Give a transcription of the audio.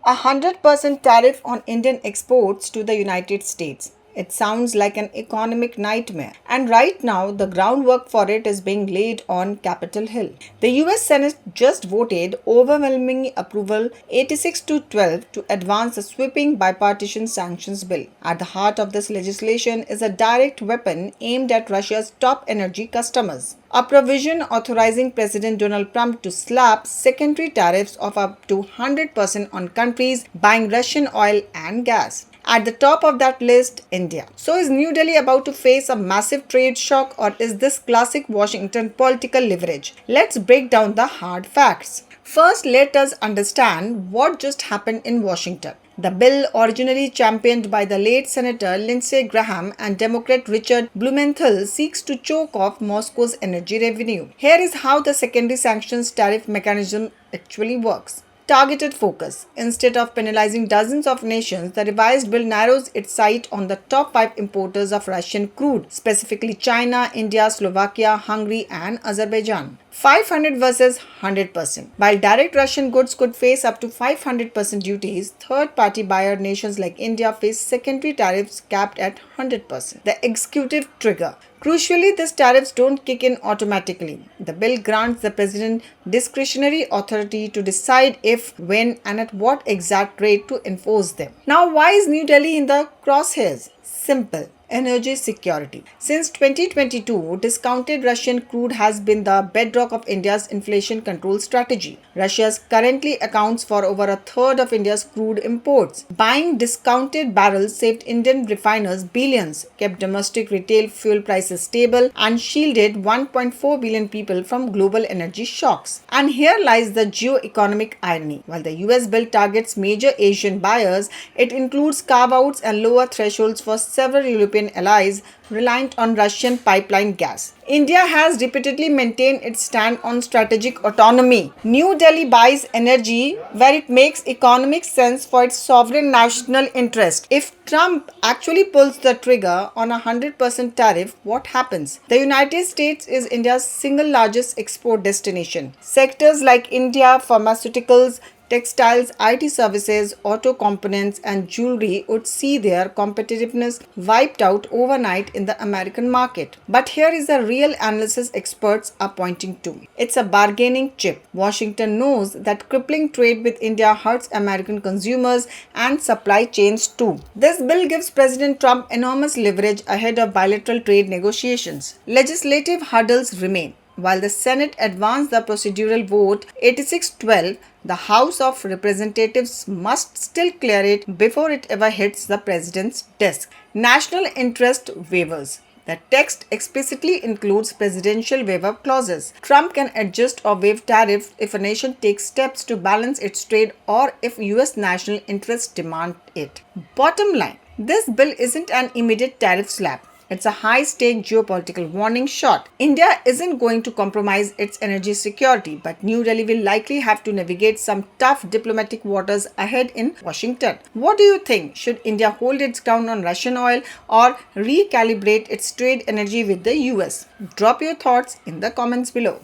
100% tariff on Indian exports to the United States. It sounds like an economic nightmare. And right now, the groundwork for it is being laid on Capitol Hill. The US Senate just voted overwhelming approval 86 to 12 to advance a sweeping bipartisan sanctions bill. At the heart of this legislation is a direct weapon aimed at Russia's top energy customers. A provision authorizing President Donald Trump to slap secondary tariffs of up to 100% on countries buying Russian oil and gas. At the top of that list, India. So is New Delhi about to face a massive trade shock, or is this classic Washington political leverage? Let's break down the hard facts. First, let us understand what just happened in Washington. The bill, originally championed by the late Senator Lindsey Graham and Democrat Richard Blumenthal, seeks to choke off Moscow's energy revenue. Here is how the secondary sanctions tariff mechanism actually works. Targeted focus. Instead of penalizing dozens of nations, the revised bill narrows its sight on the top 5 importers of Russian crude, specifically China, India, Slovakia, Hungary, and Azerbaijan. 500 versus 100%. While direct Russian goods could face up to 500% duties, third-party buyer nations like India face secondary tariffs capped at 100%. The executive trigger. Crucially, these tariffs don't kick in automatically. The bill grants the president discretionary authority to decide if, when, and at what exact rate to enforce them. Now, why is New Delhi in the crosshairs? Simple. Energy security. Since 2022, discounted Russian crude has been the bedrock of India's inflation control strategy. Russia currently accounts for over a third of India's crude imports. Buying discounted barrels saved Indian refiners billions, kept domestic retail fuel prices stable, and shielded 1.4 billion people from global energy shocks. And here lies the geo-economic irony. While the US bill targets major Asian buyers, it includes carve-outs and lower thresholds for several European allies reliant on Russian pipeline gas. India has repeatedly maintained its stand on strategic autonomy. New Delhi buys energy where it makes economic sense for its sovereign national interest. If Trump actually pulls the trigger on a 100% tariff, what happens? The United States is India's single largest export destination. Sectors like India, pharmaceuticals, textiles, IT services, auto components, and jewelry would see their competitiveness wiped out overnight in the American market. But here is the real analysis experts are pointing to. It's a bargaining chip. Washington knows that crippling trade with India hurts American consumers and supply chains too. This bill gives President Trump enormous leverage ahead of bilateral trade negotiations. Legislative hurdles remain. While the Senate advanced the procedural vote 86-12, the House of Representatives must still clear it before it ever hits the president's desk. National interest waivers. The text explicitly includes presidential waiver clauses. Trump can adjust or waive tariffs if a nation takes steps to balance its trade or if US national interests demand it. Bottom line, this bill isn't an immediate tariff slap. It's a high-stake geopolitical warning shot. India isn't going to compromise its energy security, but New Delhi will likely have to navigate some tough diplomatic waters ahead in Washington. What do you think? Should India hold its ground on Russian oil or recalibrate its trade energy with the US? Drop your thoughts in the comments below.